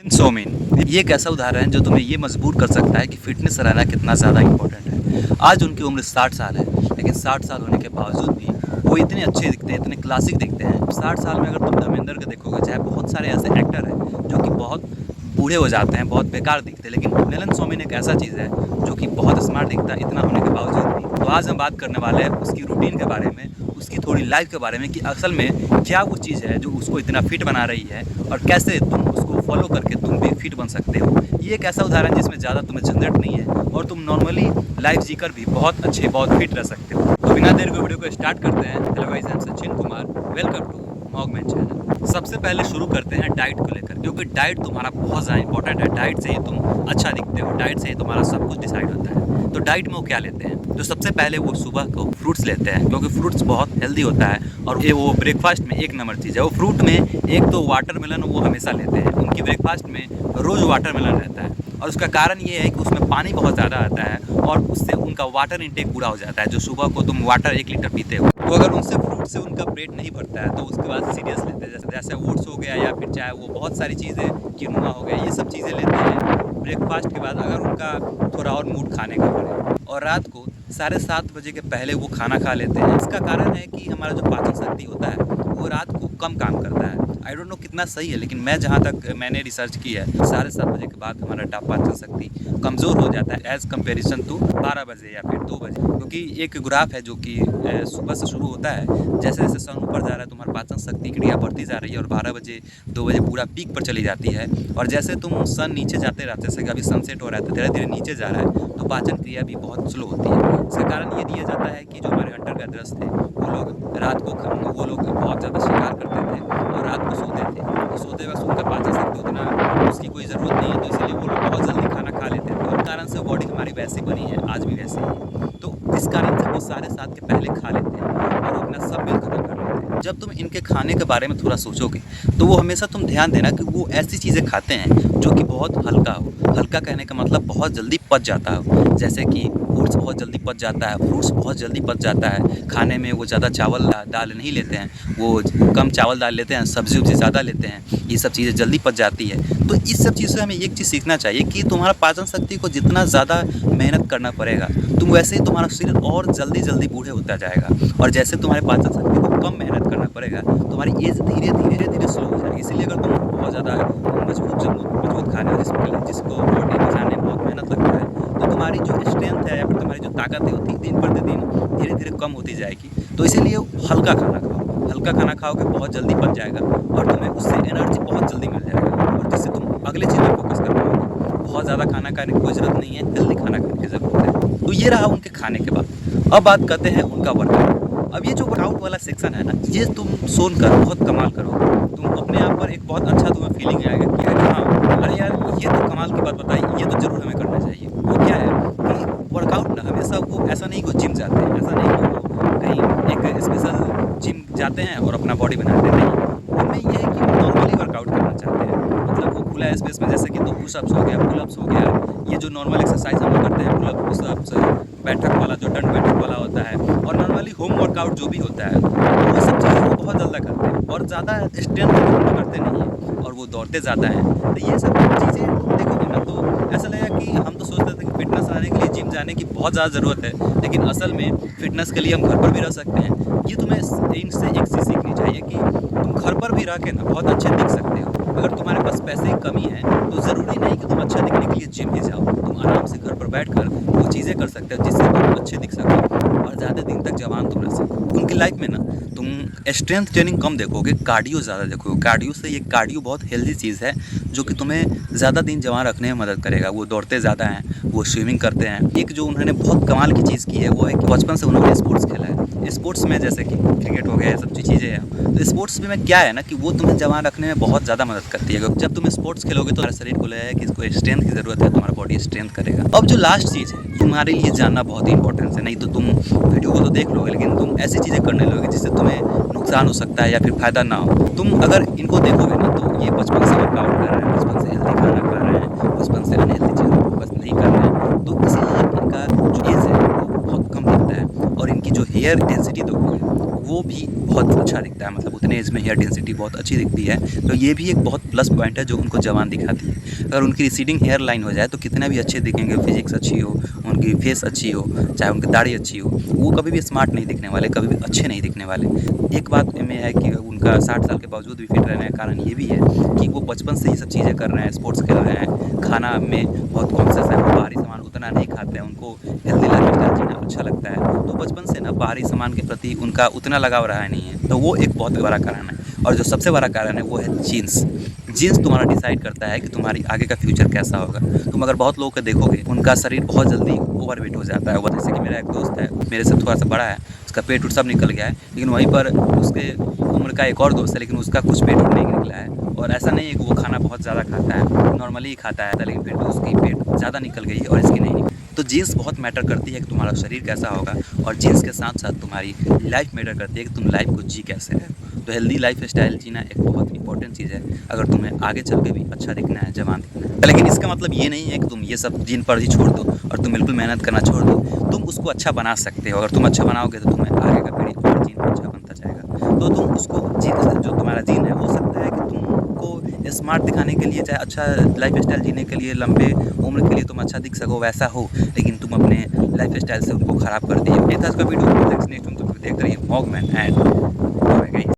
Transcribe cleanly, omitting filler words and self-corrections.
सोमिन ये एक ऐसा उदाहरण है जो तुम्हें ये मजबूर कर सकता है कि फिटनेस रहना कितना ज़्यादा इंपॉर्टेंट है। आज उनकी उम्र 60 साल है, लेकिन 60 साल होने के बावजूद भी वो इतने अच्छे दिखते हैं, इतने क्लासिक दिखते हैं। 60 साल में अगर तुम धर्मेंद्र को देखोगे, चाहे बहुत सारे ऐसे एक्टर हैं जो कि बहुत बूढ़े हो जाते हैं, बहुत बेकार दिखते हैं, लेकिन नेलन सोमिन एक ऐसा चीज़ है जो कि बहुत स्मार्ट दिखता है इतना होने के बावजूद भी। तो आज हम बात करने वाले हैं उसकी रूटीन के बारे में, उसकी थोड़ी लाइफ के बारे में कि असल में क्या वो चीज़ है जो उसको इतना फिट बना रही है और कैसे तुम उसको फॉलो करके तुम भी फिट बन सकते हो। ये एक ऐसा उदाहरण है जिसमें ज़्यादा तुम्हें झंझट नहीं है और तुम नॉर्मली लाइफ जीकर भी बहुत अच्छे, बहुत फिट रह सकते हो। तो बिना देर के वीडियो को स्टार्ट करते हैं। Hello guys, I am Sachin Kumar, welcome to Mogman channel. सबसे पहले शुरू करते हैं डाइट को लेकर, क्योंकि डाइट तुम्हारा बहुत ज़्यादा इंपॉर्टेंट है। डाइट से ही तुम अच्छा दिखते हो, डाइट से ही तुम्हारा सब कुछ डिसाइड होता है। तो डाइट में वो क्या लेते हैं? तो सबसे पहले वो सुबह को फ्रूट्स लेते हैं, क्योंकि फ्रूट्स बहुत हेल्दी होता है और ये वो ब्रेकफास्ट में एक नंबर चीज़ है। वो फ्रूट में एक तो वाटरमेलन वो हमेशा लेते हैं, उनकी ब्रेकफास्ट में रोज़ वाटरमेलन रहता है और उसका कारण ये है कि उसमें पानी बहुत ज़्यादा आता है और उससे उनका वाटर इंटेक पूरा हो जाता है। जो सुबह को तुम वाटर 1 लीटर पीते हो, तो अगर उनसे फ्रूट से उनका पेट नहीं भरता है तो उसके बाद सीरियस लेते हैं, जैसे ओट्स हो गया या फिर चाहे वो बहुत सारी चीज़ें, किनुआ हो गया, ये सब चीज़ें लेते हैं ब्रेकफास्ट के बाद, अगर उनका थोड़ा और मूड खाने का पड़े। और रात को 7:30 बजे के पहले वो खाना खा लेते हैं। इसका कारण है कि हमारा जो पाचन शक्ति होता है वो रात को कम काम करता है। आई डोंट नो कितना सही है, लेकिन मैं जहाँ तक मैंने रिसर्च की है, 7:30 बजे के बाद हमारा पाचन शक्ति कमज़ोर हो जाता है एज़ कम्पेरिजन टू 12 बजे या फिर 2 बजे। क्योंकि एक ग्राफ है जो कि सुबह से शुरू होता है, जैसे जैसे सन ऊपर जा रहा है तुम्हारा पाचन शक्ति क्रिया बढ़ती जा रही है और 12 बजे 2 बजे पूरा पीक पर चली जाती है। और जैसे तुम सन नीचे जाते रहते, जैसे अभी सनसेट हो रहा है तो धीरे धीरे नीचे जा रहा है, तो पाचन क्रिया भी बहुत स्लो होती है। इसका कारण ये दिया जाता है कि जो हमारे हंटर गैदरर्स थे वो लोग रात को वो लोग बहुत ज़्यादा शिकार करते थे और रात को सोते थे, तो सोते वक्त उनका पाचन शक्ति उतना उसकी कोई ज़रूरत नहीं है, तो इसीलिए वो लोग बहुत जल्दी खाना खा लेते थे और कारण से बॉडी हमारी वैसी बनी है, आज भी वैसी है। तो इस कारण से वो 7:30 के पहले खा लेते हैं और अपना सब मील खत्म कर लेते हैं। जब तुम इनके खाने के बारे में थोड़ा सोचोगे तो वो हमेशा तुम ध्यान देना कि वो ऐसी चीज़ें खाते हैं जो कि बहुत हल्का हो। हल्का कहने का मतलब बहुत जल्दी पच जाता हो, जैसे कि ओट्स बहुत जल्दी पच जाता है, फ्रूट्स बहुत जल्दी पच जाता है। खाने में वो ज़्यादा चावल दाल नहीं लेते हैं, वो कम चावल दाल लेते हैं, सब्ज़ी उब्जी ज़्यादा लेते हैं, ये सब चीज़ें जल्दी पच जाती है। तो इस सब चीज़ से हमें एक चीज़ सीखना चाहिए कि तुम्हारा पाचन शक्ति को जितना ज़्यादा मेहनत करना पड़ेगा, तुम वैसे ही तुम्हारा शरीर और जल्दी जल्दी बूढ़े होता जाएगा। और जैसे तुम्हारे पाचन शक्ति को कम मेहनत करना पड़ेगा, तुम्हारी एज धीरे धीरे धीरे स्लो हो जाएगी। इसीलिए अगर तुम बहुत ज़्यादा मजबूत खाने हो जिसको बॉडी पचाने में बहुत मेहनत लगता है, तो तुम्हारी जो स्ट्रेंथ है या फिर तुम्हारी जो ताकत है वो दिन प्रतिदिन धीरे धीरे कम होती जाएगी। तो इसीलिए हल्का खाना खाओ, हल्का खाना खाओगे बहुत जल्दी पच जाएगा और तुम्हें उससे एनर्जी बहुत जल्दी मिल जाएगा और जिससे तुम अगले चीज़ पर फोकस कर पाओगे। बहुत ज़्यादा खाना खाने की कोई ज़रूरत नहीं है, हेल्दी खाना खाने की ज़रूरत है। तो ये रहा उनके खाने के बाद। अब बात करते हैं उनका वर्कआउट। अब ये जो वर्कआउट वाला सेक्शन है ना, ये तुम सुनकर बहुत कमाल करोगे। तुम अपने आप पर एक बहुत अच्छा तुम्हें फीलिंग आएगा कि हाँ, अरे यार ये तो कमाल की बात बताई, ये तो ज़रूर हमें करना चाहिए। वो क्या है कि वर्कआउट ना हमेशा वो ऐसा नहीं कि जिम जाते हैं, ऐसा नहीं कि वो कहीं एक स्पेशल जिम जाते हैं और अपना बॉडी बनाते हैं, नहीं। उनमें ये है कि वो नॉर्मली वर्कआउट करना चाहते हैं। मतलब वो खुला स्पेस में, जैसे कि तो पुशअप्स हो गया, पुलअप्स हो गया, ये जो नॉर्मल एक्सरसाइज हम लोग करते हैं, पुलअप पुशअप्स, बैठक वाला जो दंड बैठक वाला होता है, और नॉर्मली होम वर्कआउट जो भी होता है, वो सब चीज़ें वो बहुत ज़्यादा करते हैं और ज़्यादा स्ट्रेंथ करते नहीं हैं और वो दौड़ते ज़्यादा हैं। तो ये सब चीज़ें तुम देखोगे ना तो ऐसा लगेगा कि हम तो सोचते थे कि फिटनेस आने के लिए जिम जाने की बहुत ज़्यादा ज़रूरत है, लेकिन असल में फ़िटनेस के लिए हम घर पर भी रह सकते हैं। ये तुम्हें इनसे एक चीज़ सीखनी चाहिए कि तुम घर पर भी रह के ना बहुत अच्छे दिख सकते हो। अगर तुम्हारे पास पैसे की कमी है तो ज़रूरी नहीं कि तुम अच्छा दिखने के लिए जिम ही जाओ, तुम आराम से घर पर बैठकर वो चीज़ें कर सकते हो जिससे तुम अच्छे दिख सको और ज़्यादा दिन तक जवान तुम रह सको। उनकी लाइफ में ना तुम स्ट्रेंथ ट्रेनिंग कम देखोगे, कार्डियो ज़्यादा देखोगे। कार्डियो से ये कार्डियो बहुत हेल्दी चीज़ है जो कि तुम्हें ज़्यादा दिन जवान रखने में मदद करेगा। वो दौड़ते ज़्यादा हैं, वो स्विमिंग करते हैं। एक जो उन्होंने बहुत कमाल की चीज़ की है वो है कि बचपन से उन्होंने स्पोर्ट्स खेला है। स्पोर्ट्स में जैसे कि क्रिकेट हो गया, ये सब चीज़ें हैं। तो स्पोर्ट्स में क्या है ना कि वो तुम्हें जवान रखने में बहुत ज़्यादा मदद करती है, क्योंकि जब तुम स्पोर्ट्स खेलोगे तो तुम्हारे शरीर को लगेगा कि इसको स्ट्रेंथ की ज़रूरत है, तुम्हारा बॉडी स्ट्रेंथ करेगा। अब जो लास्ट चीज़ है तुम्हारे लिए जानना बहुत इंपॉर्टेंट है, नहीं तो तुम वीडियो को तो देख लोगे लेकिन तुम ऐसी चीज़ें करने लोगे जिससे तुम्हें नुकसान हो सकता है या फिर फ़ायदा ना हो। तुम अगर इनको देखोगे ना तो ये बचपन से वर्कआउट कर रहे हैं, बचपन से हेल्दी खाना खा रहे हैं, बचपन से अनहेल्दी चीज़ों को बस नहीं कर रहे हैं, तो इसीलिए इनका जो एज है वो बहुत कम दिखता है और इनकी जो हेयर डेंसिटी देखोगे वो भी बहुत अच्छा दिखता है, मतलब उतने एज में हेयर डेंसिटी बहुत अच्छी दिखती है। तो ये भी एक बहुत प्लस पॉइंट है जो उनको जवान दिखाती है। अगर उनकी रिसीडिंग हेयर लाइन हो जाए तो कितना भी अच्छे दिखेंगे, फिजिक्स अच्छी हो, उनकी फेस अच्छी हो, चाहे उनकी दाढ़ी अच्छी हो, वो कभी भी स्मार्ट नहीं दिखने वाले, कभी भी अच्छे नहीं दिखने वाले। एक बात में है कि उनका 60 साल के बावजूद भी फिट रहने का कारण ये भी है कि वो बचपन से ही सब चीज़ें कर रहे हैं, स्पोर्ट्स खेल रहे हैं, खाना में बहुत कॉन्शियस है, वो बाहरी सामान उतना नहीं खाते हैं, उनको हेल्दी लाइफ स्टाइल जीना अच्छा लगता है। तो बचपन से ना बाहरी सामान के प्रति उनका उतना लगाव रहा नहीं है, तो वो एक बहुत बड़ा कारण है। और जो सबसे बड़ा कारण है वो है जीन्स। जीन्स तुम्हारा डिसाइड करता है कि तुम्हारी आगे का फ्यूचर कैसा होगा। तुम अगर बहुत लोगों को देखोगे, उनका शरीर बहुत जल्दी ओवरवेट हो जाता है। जैसे कि मेरा एक दोस्त है, मेरे से थोड़ा सा बड़ा है, उसका पेट उट सब निकल गया है, लेकिन वहीं पर उसके उम्र का एक और दोस्त है, लेकिन उसका कुछ पेट उट नहीं निकला है। और ऐसा नहीं है कि वो खाना बहुत ज़्यादा खाता है, नॉर्मली ही खाता है, लेकिन फिर भी उसकी पेट ज़्यादा निकल गई है और इसकी नहीं निकली। तो जीन्स बहुत मैटर करती है कि तुम्हारा शरीर कैसा होगा, और जीन्स के साथ साथ तुम्हारी लाइफ मैटर करती है कि तुम लाइफ को जी कैसे रहे हो। तो हेल्दी लाइफ स्टाइल जीना एक बहुत इंपॉर्टेंट चीज़ है, अगर तुम्हें आगे चल के भी अच्छा दिखना है, जवान दिखना है। लेकिन इसका मतलब ये नहीं है कि तुम ये सब जीन पर ही छोड़ दो और तुम बिल्कुल मेहनत करना छोड़ दो। तुम उसको अच्छा बना सकते हो, अगर तुम अच्छा बनाओगे तो तुम्हें आगे का पीढ़ी और जीन अच्छा बनता जाएगा। तो तुम उसको जीन, जो तुम्हारा जीन है, हो सकता है कि तुमको स्मार्ट दिखाने के लिए, चाहे अच्छा लाइफ स्टाइल जीने के लिए, लंबे उम्र के लिए तुम अच्छा दिख सको, वैसा हो, लेकिन तुम अपने लाइफ स्टाइल से उनको ख़राब कर दिए। ये था इसका वीडियो। नेक्स्ट तुम देख रही है मॉगमैन एंड